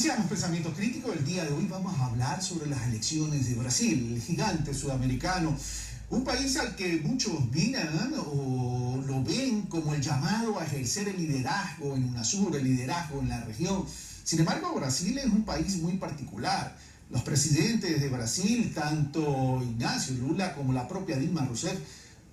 Iniciamos Pensamiento Crítico. El día de hoy vamos a hablar sobre las elecciones de Brasil, el gigante sudamericano, un país al que muchos miran o lo ven como el llamado a ejercer el liderazgo en UNASUR, el liderazgo en la región. Sin embargo, Brasil es un país muy particular. Los presidentes de Brasil, tanto Ignacio Lula como la propia Dilma Rousseff,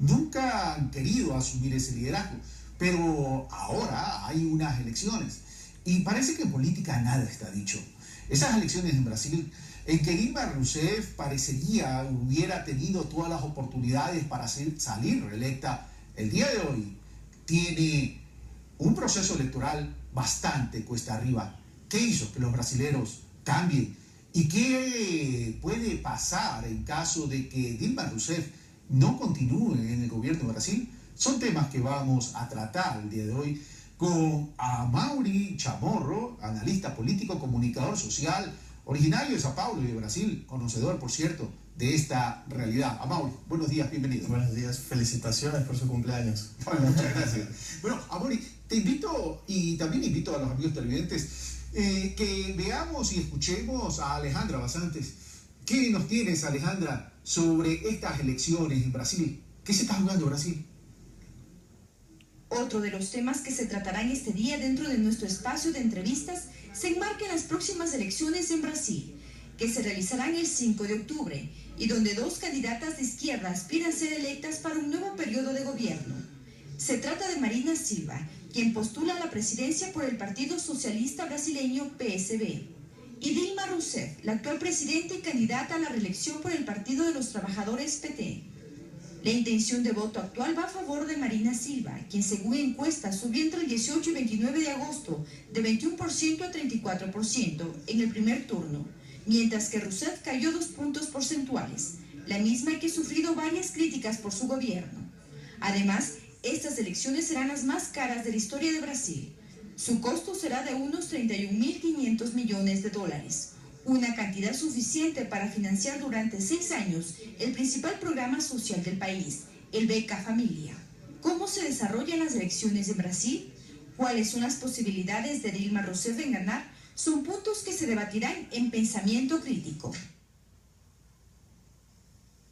nunca han querido asumir ese liderazgo. Pero ahora hay unas elecciones. Y parece que en política nada está dicho. Esas elecciones en Brasil, en que Dilma Rousseff parecería hubiera tenido todas las oportunidades para salir reelecta, el día de hoy tiene un proceso electoral bastante cuesta arriba. ¿Qué hizo que los brasileros cambien? ¿Y qué puede pasar en caso de que Dilma Rousseff no continúe en el gobierno de Brasil? Son temas que vamos a tratar el día de hoy con Amaury Chamorro, analista político, comunicador social, originario de Sao Paulo y de Brasil, conocedor, por cierto, de esta realidad. Amaury, buenos días, bienvenido. Buenos días, felicitaciones por su cumpleaños. Bueno, muchas gracias. Bueno, Amaury, te invito y también invito a los amigos televidentes que veamos y escuchemos a Alejandra Basantes. ¿Qué nos tienes, Alejandra, sobre estas elecciones en Brasil? ¿Qué se está jugando en Brasil? Otro de los temas que se tratarán este día dentro de nuestro espacio de entrevistas se enmarca en las próximas elecciones en Brasil, que se realizarán el 5 de octubre y donde dos candidatas de izquierda aspiran a ser electas para un nuevo periodo de gobierno. Se trata de Marina Silva, quien postula a la presidencia por el Partido Socialista Brasileño PSB, y Dilma Rousseff, la actual presidenta y candidata a la reelección por el Partido de los Trabajadores PT. La intención de voto actual va a favor de Marina Silva, quien según encuestas subió entre el 18 y 29 de agosto de 21% a 34% en el primer turno, mientras que Rousseff cayó 2 puntos porcentuales, la misma que ha sufrido varias críticas por su gobierno. Además, estas elecciones serán las más caras de la historia de Brasil. Su costo será de unos 31.500 millones de dólares. Una cantidad suficiente para financiar durante 6 años el principal programa social del país, el Beca Familia. ¿Cómo se desarrollan las elecciones en Brasil? ¿Cuáles son las posibilidades de Dilma Rousseff en ganar? Son puntos que se debatirán en Pensamiento Crítico.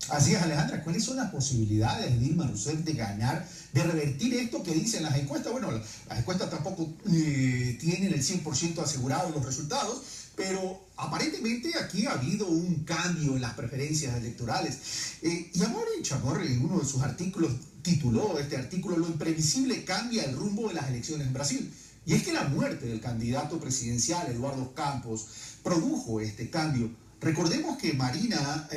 Así es, Alejandra, ¿cuáles son las posibilidades de Dilma Rousseff de ganar, de revertir esto que dicen las encuestas? Bueno, las encuestas tampoco tienen el 100% asegurado los resultados, pero aparentemente aquí ha habido un cambio en las preferencias electorales. Y Amaury Chamorro, en uno de sus artículos, tituló este artículo "Lo imprevisible cambia el rumbo de las elecciones en Brasil". Y es que la muerte del candidato presidencial, Eduardo Campos, produjo este cambio. Recordemos que Marina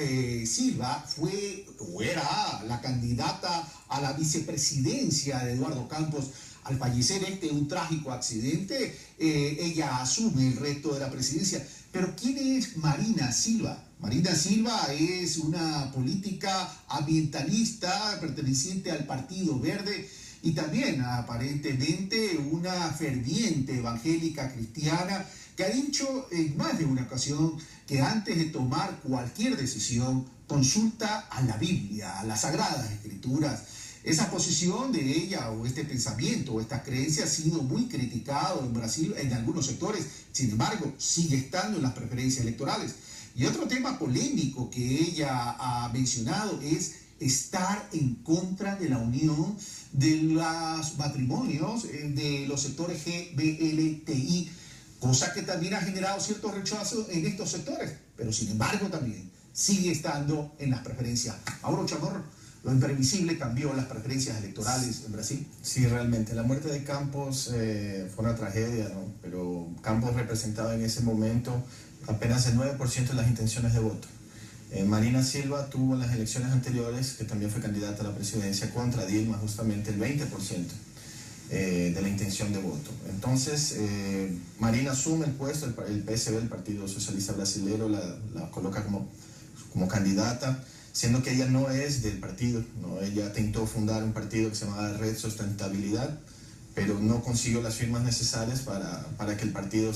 Silva fue o era la candidata a la vicepresidencia de Eduardo Campos. Al fallecer un trágico accidente, ella asume el reto de la presidencia. Pero ¿quién es Marina Silva? Marina Silva es una política ambientalista perteneciente al Partido Verde y también aparentemente una ferviente evangélica cristiana que ha dicho en más de una ocasión que antes de tomar cualquier decisión consulta a la Biblia, a las Sagradas Escrituras. Esa posición de ella o este pensamiento o esta creencia ha sido muy criticado en Brasil en algunos sectores, sin embargo sigue estando en las preferencias electorales. Y otro tema polémico que ella ha mencionado es estar en contra de la unión de los matrimonios de los sectores GBLTI, cosa que también ha generado cierto rechazo en estos sectores, pero sin embargo también sigue estando en las preferencias. Amaury Chamorro, lo imprevisible cambió las preferencias electorales en Brasil. Sí, realmente. La muerte de Campos fue una tragedia, ¿no? Pero Campos representaba en ese momento apenas el 9% de las intenciones de voto. Marina Silva tuvo en las elecciones anteriores, que también fue candidata a la presidencia contra Dilma, justamente el 20% de la intención de voto. Entonces, Marina asume el puesto, el PSB, el Partido Socialista Brasileño, la coloca como candidata, siendo que ella no es del partido, ¿no? Ella intentó fundar un partido que se llamaba Red Sustentabilidad, pero no consiguió las firmas necesarias para que el partido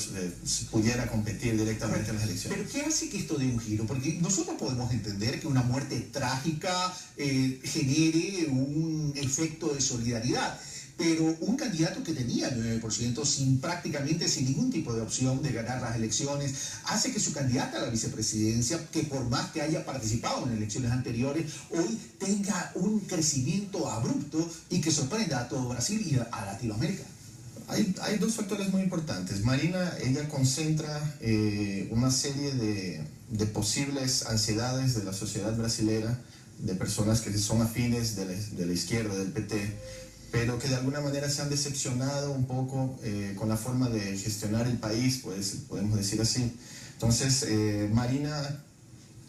pudiera competir directamente en las elecciones. ¿Pero qué hace que esto dé un giro? Porque nosotros podemos entender que una muerte trágica genere un efecto de solidaridad, pero un candidato que tenía el 9% prácticamente sin ningún tipo de opción de ganar las elecciones, hace que su candidata a la vicepresidencia, que por más que haya participado en elecciones anteriores, hoy tenga un crecimiento abrupto y que sorprenda a todo Brasil y a Latinoamérica. Hay dos factores muy importantes. Marina, ella concentra una serie de posibles ansiedades de la sociedad brasilera, de personas que son afines de la izquierda, del PT, pero que de alguna manera se han decepcionado un poco con la forma de gestionar el país, pues, podemos decir así. Entonces, Marina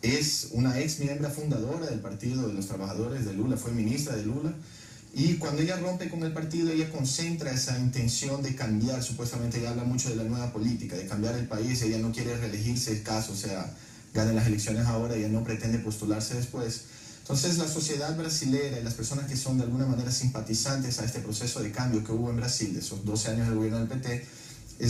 es una ex miembro fundadora del Partido de los Trabajadores de Lula, fue ministra de Lula, y cuando ella rompe con el partido, ella concentra esa intención de cambiar, supuestamente ella habla mucho de la nueva política, de cambiar el país, ella no quiere reelegirse, caso, o sea, gane las elecciones ahora, ella no pretende postularse después. Entonces la sociedad brasilera y las personas que son de alguna manera simpatizantes a este proceso de cambio que hubo en Brasil, de esos 12 años del gobierno del PT,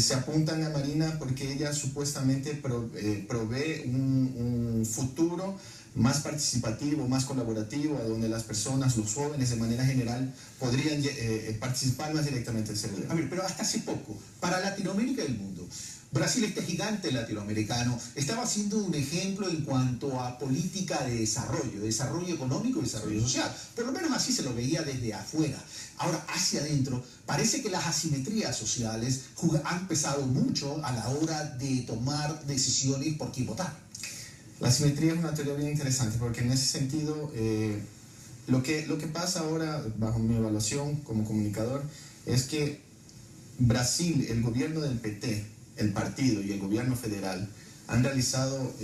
se apuntan a Marina porque ella supuestamente provee un futuro más participativo, más colaborativo, a donde las personas, los jóvenes de manera general, podrían participar más directamente en ese gobierno. A ver, pero hasta hace poco, para Latinoamérica y el mundo, Brasil, este gigante latinoamericano, estaba siendo un ejemplo en cuanto a política de desarrollo económico y desarrollo social. Por lo menos así se lo veía desde afuera. Ahora, hacia adentro, parece que las asimetrías sociales han pesado mucho a la hora de tomar decisiones por quién votar. La asimetría es una teoría bien interesante porque en ese sentido, lo que pasa ahora, bajo mi evaluación como comunicador, es que Brasil, el gobierno del PT, el partido y el gobierno federal han realizado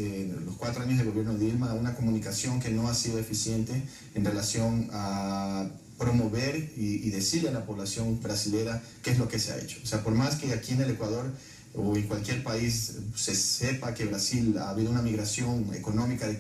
los 4 años del gobierno de Dilma una comunicación que no ha sido eficiente en relación a promover y decirle a la población brasilera qué es lo que se ha hecho. O sea, por más que aquí en el Ecuador o en cualquier país se sepa que Brasil ha habido una migración económica de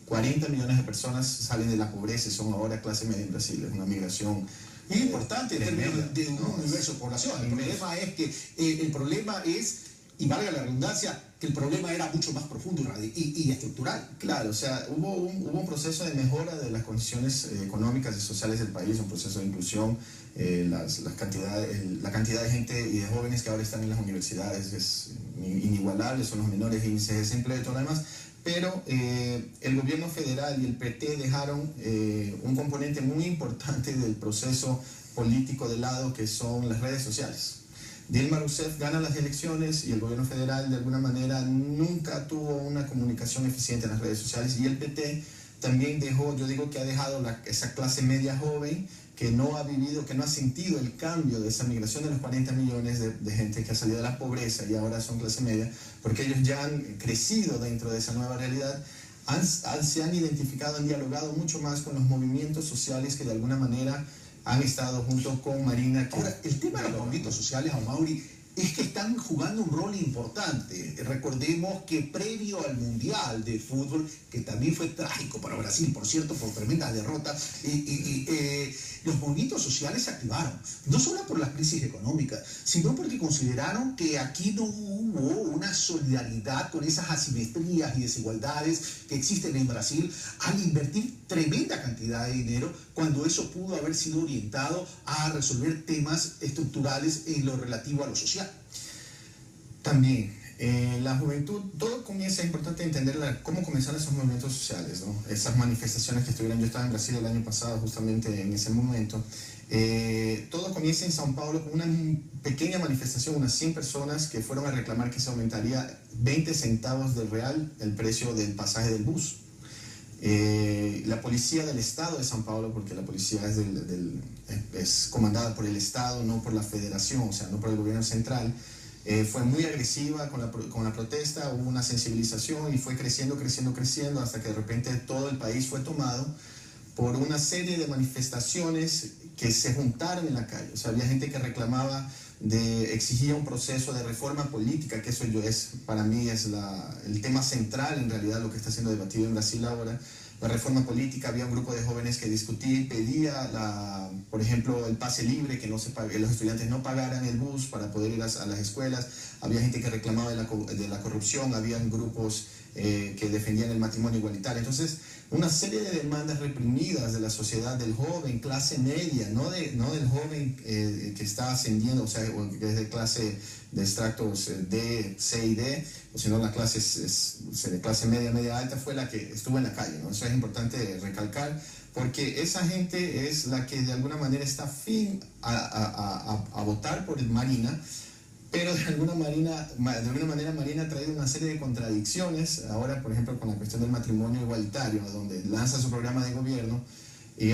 40 millones de personas salen de la pobreza y son ahora clase media en Brasil, es una migración muy importante en términos de un universo de población. El problema es, y valga la redundancia, que el problema era mucho más profundo y estructural. Claro, o sea, hubo un proceso de mejora de las condiciones económicas y sociales del país, un proceso de inclusión, la cantidad de gente y de jóvenes que ahora están en las universidades es inigualable, son los menores índices de desempleo y todo lo demás, pero el gobierno federal y el PT dejaron un componente muy importante del proceso político de lado, que son las redes sociales. Dilma Rousseff gana las elecciones y el gobierno federal de alguna manera nunca tuvo una comunicación eficiente en las redes sociales, y el PT también dejó, yo digo que ha dejado esa clase media joven que no ha vivido, que no ha sentido el cambio de esa migración de los 40 millones de gente que ha salido de la pobreza y ahora son clase media, porque ellos ya han crecido dentro de esa nueva realidad, se han identificado, han dialogado mucho más con los movimientos sociales que de alguna manera han estado junto con Marina. Ahora, el tema de los movimientos sociales, Amaury, es que están jugando un rol importante. Recordemos que previo al Mundial de Fútbol, que también fue trágico para Brasil, por cierto, por tremenda derrota, los movimientos sociales se activaron, no solo por la crisis económica, sino porque consideraron que aquí no hubo una solidaridad con esas asimetrías y desigualdades que existen en Brasil al invertir tremenda cantidad de dinero, cuando eso pudo haber sido orientado a resolver temas estructurales en lo relativo a lo social. También, la juventud, todo comienza, es importante entender cómo comenzaron esos movimientos sociales, ¿no? Esas manifestaciones que estuvieron, yo estaba en Brasil el año pasado justamente en ese momento, todo comienza en São Paulo con una pequeña manifestación, unas 100 personas que fueron a reclamar que se aumentaría 20 centavos del real el precio del pasaje del bus. La policía del estado de São Paulo, porque la policía es comandada por el estado, no por la federación, o sea, no por el gobierno central, fue muy agresiva con la protesta, hubo una sensibilización y fue creciendo hasta que de repente todo el país fue tomado por una serie de manifestaciones que se juntaron en la calle. O sea, había gente que reclamaba, exigía un proceso de reforma política, que eso para mí es el tema central en realidad, lo que está siendo debatido en Brasil ahora. La reforma política, había un grupo de jóvenes que discutía y pedía, por ejemplo, el pase libre, que los estudiantes no pagaran el bus para poder ir a las escuelas. Había gente que reclamaba de la corrupción, habían grupos que defendían el matrimonio igualitario. Entonces, una serie de demandas reprimidas de la sociedad, del joven, clase media, no del joven que está ascendiendo, o sea, que es de clase de extractos D, C y D, sino la clase de clase media, media alta, fue la que estuvo en la calle, ¿no? Eso es importante recalcar, porque esa gente es la que de alguna manera está afín a votar por Marina, pero de alguna manera Marina ha traído una serie de contradicciones, ahora por ejemplo con la cuestión del matrimonio igualitario, donde lanza su programa de gobierno, y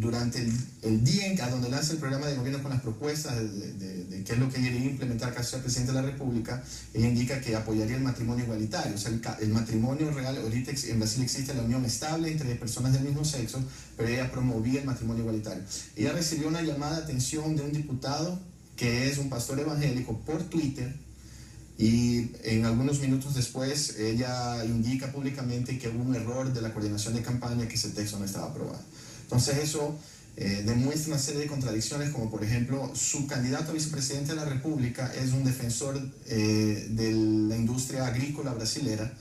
durante el día a donde lanza el programa de gobierno con las propuestas de qué es lo que quiere implementar caso sea presidente de la República, ella indica que apoyaría el matrimonio igualitario, o sea, el matrimonio real. Ahorita en Brasil existe la unión estable entre personas del mismo sexo, pero ella promovía el matrimonio igualitario. Ella recibió una llamada de atención de un diputado que es un pastor evangélico por Twitter, y en algunos minutos después ella indica públicamente que hubo un error de la coordinación de campaña, que ese texto no estaba aprobado. Entonces eso demuestra una serie de contradicciones, como por ejemplo su candidato a vicepresidente de la República es un defensor de la industria agrícola brasilera,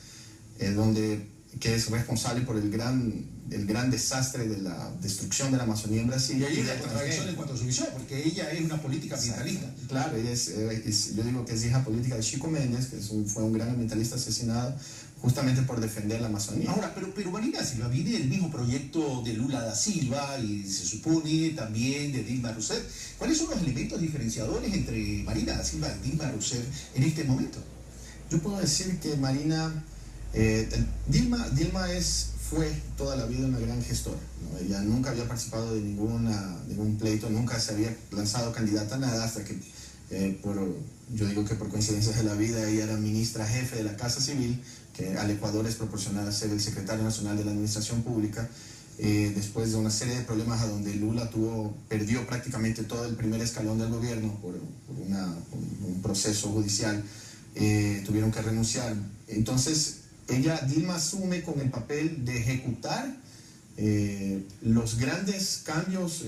que es responsable por el gran desastre de la destrucción de la Amazonía en Brasil. Y ahí hay la contradicción en cuanto a su visión, porque ella es una política ambientalista. Claro, ella yo digo que es hija política de Chico Méndez, que fue un gran ambientalista asesinado justamente por defender la Amazonía. Ahora, pero Marina Silva viene del mismo proyecto de Lula da Silva y se supone también de Dilma Rousseff. ¿Cuáles son los elementos diferenciadores entre Marina da Silva y Dilma Rousseff en este momento? Yo puedo decir que Dilma fue toda la vida una gran gestora, ¿no? Ella nunca había participado de ningún pleito, nunca se había lanzado candidata a nada, hasta que, yo digo que por coincidencias de la vida, ella era ministra jefe de la Casa Civil, que al Ecuador es proporcional a ser el secretario nacional de la Administración Pública, después de una serie de problemas a donde Lula perdió prácticamente todo el primer escalón del gobierno por un proceso judicial, tuvieron que renunciar. Entonces, Dilma asume con el papel de ejecutar los grandes cambios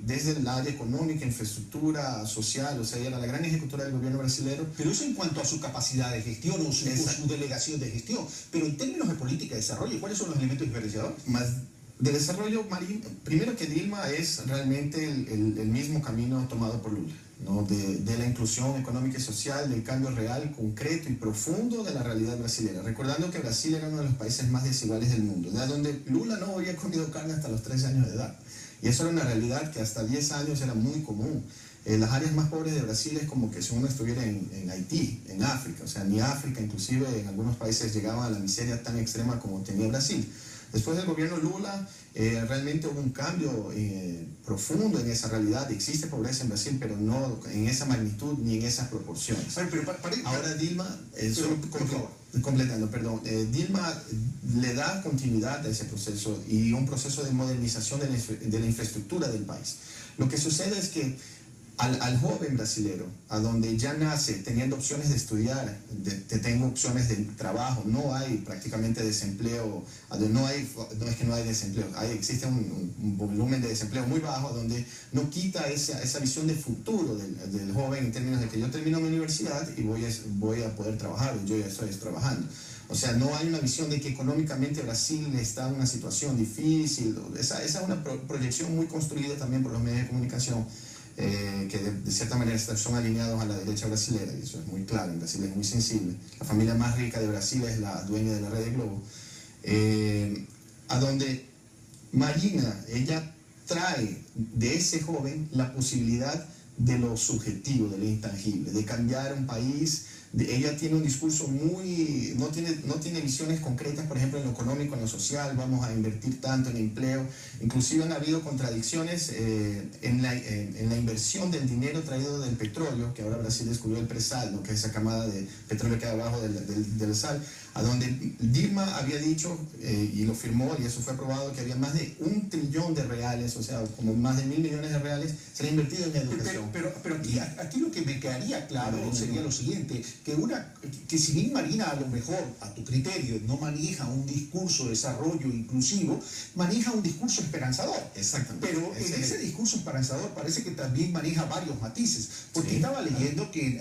desde el área económica, infraestructura, social, o sea, ella era la gran ejecutora del gobierno brasileño. Pero eso en cuanto a su capacidad de gestión o su delegación de gestión. Pero en términos de política de desarrollo, ¿cuáles son los elementos diferenciadores? Más de desarrollo, primero que Dilma es realmente el mismo camino tomado por Lula, ¿no? De la inclusión económica y social, del cambio real, concreto y profundo de la realidad brasileña. Recordando que Brasil era uno de los países más desiguales del mundo, de donde Lula no había comido carne hasta los 13 años de edad. Y eso era una realidad que hasta 10 años era muy común. Las áreas más pobres de Brasil es como que si uno estuviera en Haití, en África. O sea, ni África, inclusive en algunos países llegaba a la miseria tan extrema como tenía Brasil. Después del gobierno Lula, realmente hubo un cambio profundo en esa realidad. Existe pobreza en Brasil, pero no en esa magnitud ni en esas proporciones. Ahora Dilma, Dilma le da continuidad a ese proceso y un proceso de modernización de la infraestructura del país. Lo que sucede es que al joven brasilero, a donde ya nace teniendo opciones de estudiar, tengo opciones de trabajo, no hay prácticamente desempleo, no es que no hay desempleo, existe un volumen de desempleo muy bajo, donde no quita esa visión de futuro del joven en términos de que yo termino mi universidad y voy a poder trabajar, yo ya estoy trabajando. O sea, no hay una visión de que económicamente Brasil está en una situación difícil. Esa es una proyección muy construida también por los medios de comunicación, que de cierta manera son alineados a la derecha brasilera, y eso es muy claro. En Brasil es muy sensible. La familia más rica de Brasil es la dueña de la red de Globo, a donde Marina, ella trae de ese joven la posibilidad de lo subjetivo, de lo intangible, de cambiar un país. Ella tiene un discurso no tiene visiones concretas, por ejemplo, en lo económico, en lo social, vamos a invertir tanto en empleo. Inclusive han habido contradicciones en la inversión del dinero traído del petróleo, que ahora Brasil descubrió el presal, ¿no? Que es esa camada de petróleo que hay abajo del sal, a donde Dilma había dicho, y lo firmó, y eso fue aprobado, que había más de $1 trillón de reales, o sea, como más de 1.000 millones de reales, sería invertido en educación. Pero aquí lo que me quedaría claro sería lo siguiente, que si bien Marina, a lo mejor, a tu criterio, no maneja un discurso de desarrollo inclusivo, maneja un discurso esperanzador. Exactamente. Pero en ese discurso esperanzador parece que también maneja varios matices, porque estaba leyendo que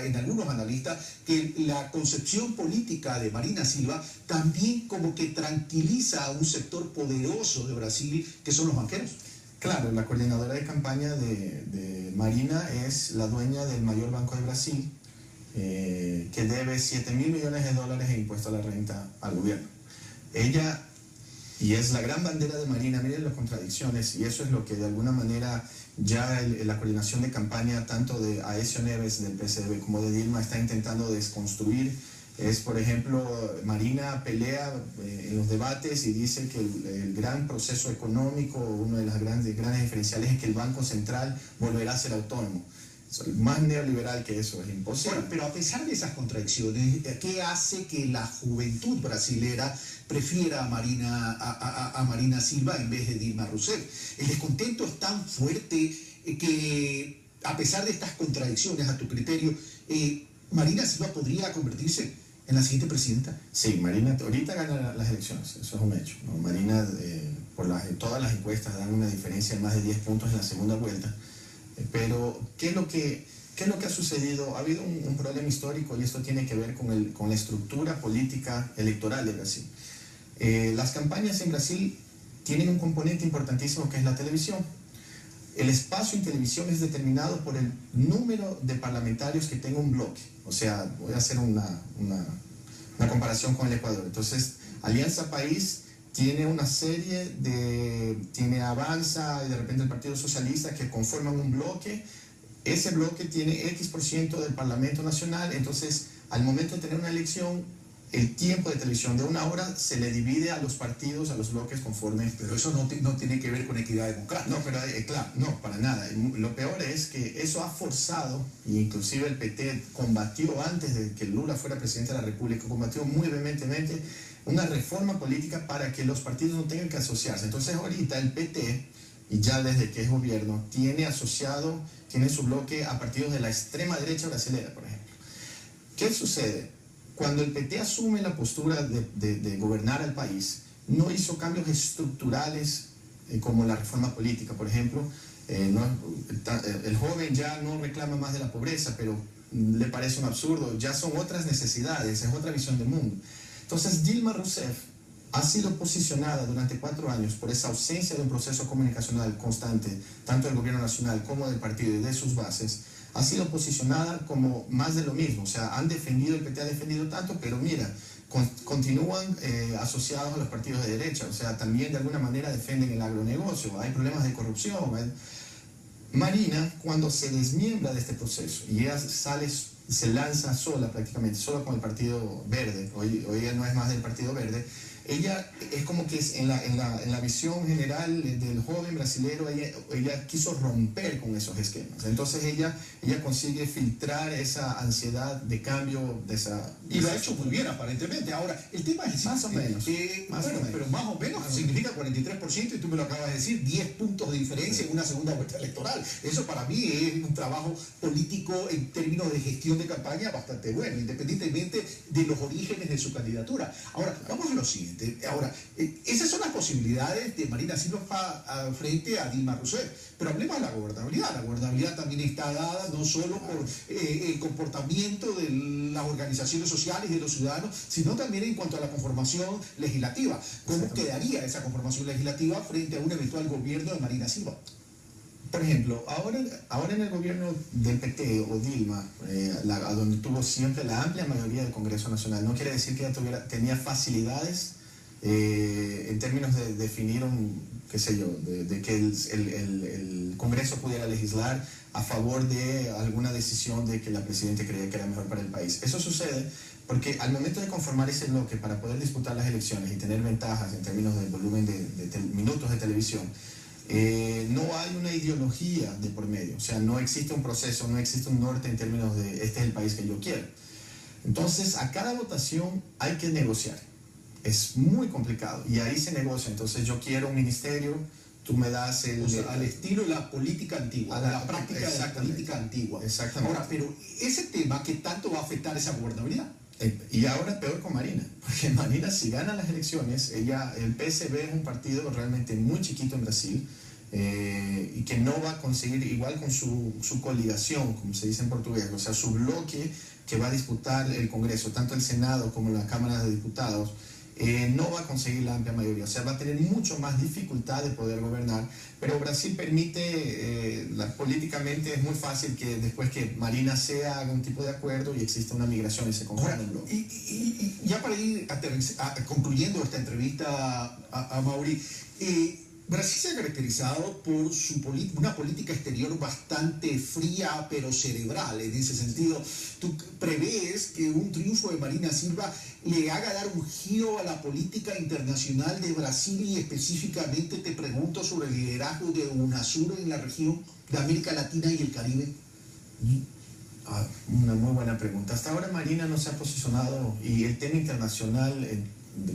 en algunos analistas que la concepción política de Marina Silva también como que tranquiliza a un sector poderoso de Brasil, que son los banqueros. Claro, la coordinadora de campaña de Marina es la dueña del mayor banco de Brasil, que debe 7.000 millones de dólares en impuesto a la renta al gobierno. Ella, y es la gran bandera de Marina, miren las contradicciones, y eso es lo que de alguna manera ya la coordinación de campaña tanto de Aécio Neves del PSDB como de Dilma está intentando desconstruir. Es, por ejemplo, Marina pelea en los debates y dice que el gran proceso económico, uno de los grandes diferenciales es que el Banco Central volverá a ser autónomo. Más neoliberal que eso es imposible. Bueno, pero a pesar de esas contradicciones, ¿qué hace que la juventud brasilera prefiera a Marina Silva en vez de Dilma Rousseff? El descontento es tan fuerte que, a pesar de estas contradicciones, a tu criterio, Marina Silva podría convertirse en la siguiente presidenta. Sí, Marina ahorita gana las elecciones, eso es un hecho, ¿no? Marina, todas las encuestas dan una diferencia de más de 10 puntos en la segunda vuelta. Pero, ¿qué es lo que ha sucedido? Ha habido un problema histórico y esto tiene que ver con la estructura política electoral de Brasil. Las campañas en Brasil tienen un componente importantísimo que es la televisión. El espacio en televisión es determinado por el número de parlamentarios que tenga un bloque. O sea, voy a hacer una comparación con el Ecuador. Entonces, Alianza País tiene una serie tiene Avanza y de repente el Partido Socialista que conforman un bloque. Ese bloque tiene X% del Parlamento Nacional, entonces al momento de tener una elección, el tiempo de televisión de 1 hora se le divide a los partidos, a los bloques conforme. Pero eso no tiene que ver con equidad democrática. No, pero claro, no, para nada. Lo peor es que eso ha forzado, e inclusive el PT combatió antes de que Lula fuera presidente de la República, combatió muy vehementemente una reforma política para que los partidos no tengan que asociarse. Entonces ahorita el PT, y ya desde que es gobierno, tiene su bloque a partidos de la extrema derecha brasileña, por ejemplo. ¿Qué sucede? Cuando el PT asume la postura de gobernar al país, no hizo cambios estructurales como la reforma política, por ejemplo. El joven ya no reclama más de la pobreza, pero le parece un absurdo, ya son otras necesidades, es otra visión del mundo. Entonces Dilma Rousseff ha sido posicionada durante 4 años por esa ausencia de un proceso comunicacional constante, tanto del gobierno nacional como del partido y de sus bases, ha sido posicionada como más de lo mismo. O sea, el PT ha defendido tanto, pero mira, continúan asociados a los partidos de derecha, o sea, también de alguna manera defienden el agronegocio, hay problemas de corrupción. Marina, cuando se desmiembra de este proceso y ella se lanza sola prácticamente, sola con el Partido Verde, hoy ella no es más del Partido Verde, ella es como que en la visión general del joven brasilero, ella quiso romper con esos esquemas. Entonces ella consigue filtrar esa ansiedad de cambio, y lo ha hecho muy bien aparentemente. Ahora, el tema es más o menos. Pero más o menos significa 43%, y tú me lo acabas de decir, 10 puntos de diferencia en una segunda vuelta electoral. Eso para mí es un trabajo político en términos de gestión de campaña bastante bueno, independientemente de los orígenes de su candidatura. Ahora, vamos a lo siguiente. Ahora, esas son las posibilidades de Marina Silva frente a Dilma Rousseff. Pero hablemos de la gobernabilidad. La gobernabilidad también está dada no solo por el comportamiento de las organizaciones sociales y de los ciudadanos, sino también en cuanto a la conformación legislativa. ¿Cómo quedaría esa conformación legislativa frente a un eventual gobierno de Marina Silva? Por ejemplo, ahora en el gobierno del PT o Dilma, a donde tuvo siempre la amplia mayoría del Congreso Nacional, no quiere decir que ella tenía facilidades en términos de definir de que el Congreso pudiera legislar a favor de alguna decisión de que la presidenta creía que era mejor para el país. Eso sucede porque al momento de conformar ese bloque para poder disputar las elecciones y tener ventajas en términos del volumen de minutos de televisión, no hay una ideología de por medio. O sea, no existe un proceso, no existe un norte en términos de este es el país que yo quiero. Entonces, a cada votación hay que negociar. Es muy complicado y ahí se negocia. Entonces, yo quiero un ministerio, tú me das al estilo de la política antigua, la práctica de la política antigua. Exactamente. Ahora, pero ese tema, ¿qué tanto va a afectar esa gobernabilidad? Y ahora peor con Marina, porque Marina, si gana las elecciones, el PSB es un partido realmente muy chiquito en Brasil, y que no va a conseguir, igual con su coligación, como se dice en portugués, o sea, su bloque que va a disputar el Congreso, tanto el Senado como la Cámara de Diputados, no va a conseguir la amplia mayoría, o sea, va a tener mucho más dificultad de poder gobernar, pero Brasil permite, políticamente es muy fácil que después que Marina sea haga un tipo de acuerdo y exista una migración y se conforme un bloque. Y ya para ir concluyendo esta entrevista a Mauri, Brasil se ha caracterizado por una política exterior bastante fría pero cerebral. En ese sentido, ¿tú prevés que un triunfo de Marina Silva le haga dar un giro a la política internacional de Brasil y específicamente te pregunto sobre el liderazgo de UNASUR en la región de América Latina y el Caribe? Una muy buena pregunta. Hasta ahora Marina no se ha posicionado y el tema internacional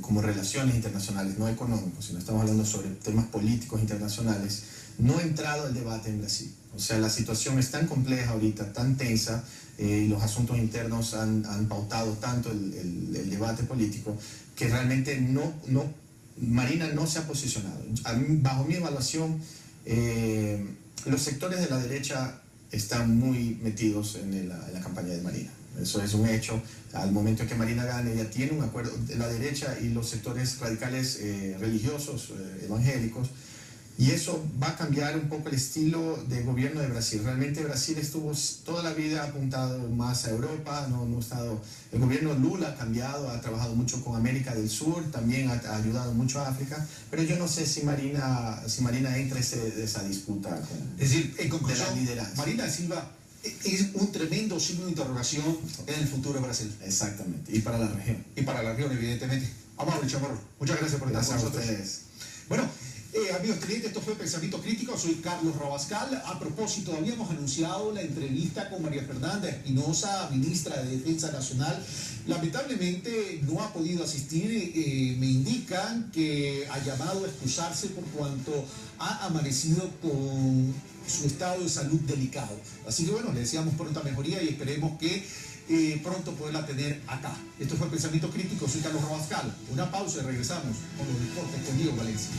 como relaciones internacionales, no económicos, sino estamos hablando sobre temas políticos internacionales, no ha entrado al debate en Brasil. O sea, la situación es tan compleja ahorita, tan tensa, y los asuntos internos han pautado tanto el debate político, que realmente Marina no se ha posicionado. Bajo mi evaluación, los sectores de la derecha están muy metidos en la campaña de Marina. Eso es un hecho. Al momento que Marina gane, ya tiene un acuerdo de la derecha y los sectores radicales religiosos, evangélicos, y eso va a cambiar un poco el estilo de gobierno de Brasil. Realmente Brasil estuvo toda la vida apuntado más a Europa, el gobierno Lula ha cambiado, ha trabajado mucho con América del Sur, también ha ayudado mucho a África, pero yo no sé si Marina entra en esa disputa es decir, en conclusión, de la lideranza. Marina Silva es un tremendo signo de interrogación en el futuro de Brasil. Exactamente, y para la región. Y para la región, evidentemente. Amable Chamorro, muchas gracias por estar con nosotros. Bueno, amigos televidentes, esto fue Pensamiento Crítico, soy Carlos Rabascal. A propósito, habíamos anunciado la entrevista con María Fernanda Espinosa, ministra de Defensa Nacional. Lamentablemente no ha podido asistir, me indican que ha llamado a excusarse por cuanto ha amanecido con su estado de salud delicado. Así que bueno, le deseamos pronta mejoría y esperemos que pronto poderla tener acá. Esto fue Pensamiento Crítico, soy Carlos Rabascal. Una pausa y regresamos con los deportes con Diego Valencia.